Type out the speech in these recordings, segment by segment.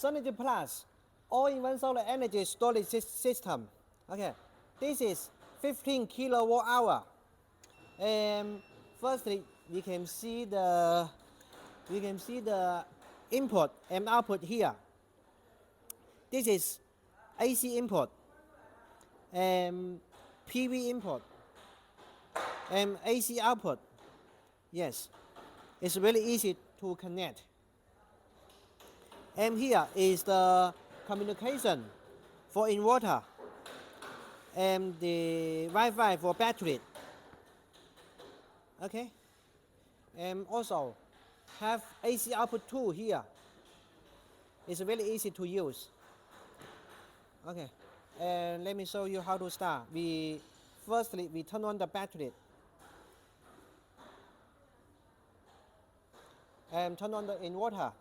Synergy Plus, all-in-one solar energy storage system. Okay, this is 15 kilowatt hour. And firstly, we can see the input and output here. This is AC input and PV input and AC output. Yes, it's really easy to connect. And here is the communication for inverter and the Wi-Fi for battery. Okay, and also have AC output too here. It's really easy to use. Okay, and let me show you how to start. Firstly we turn on the battery and turn on the inverter.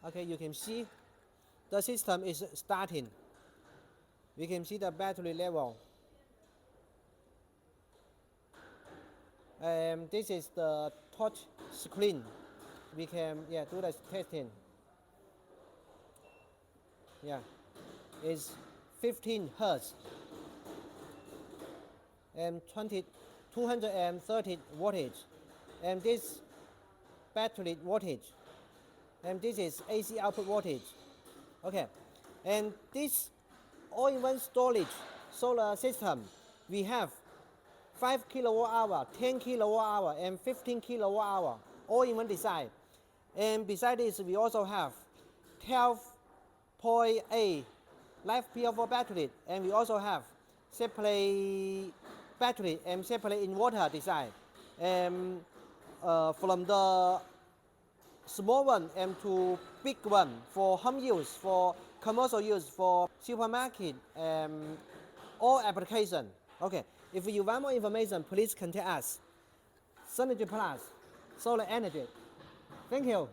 Okay, you can see the system is starting. We can see the battery level. And this is the touch screen. We can do the testing. Yeah, it's 15 Hertz and 230 wattage. And this battery voltage. And this is AC output voltage. Okay, and this all-in-one storage solar system, we have 5 kilowatt hour, 10 kilowatt hour, and 15 kilowatt hour, all in one design. And beside this, we also have 12.8 life PL4 battery, and we also have separate battery and separate inverter design. And from the small one and to big one for home use, for commercial use, for supermarket, all application. Okay, if you want more information, please contact us. Synergy Plus, solar energy. Thank you.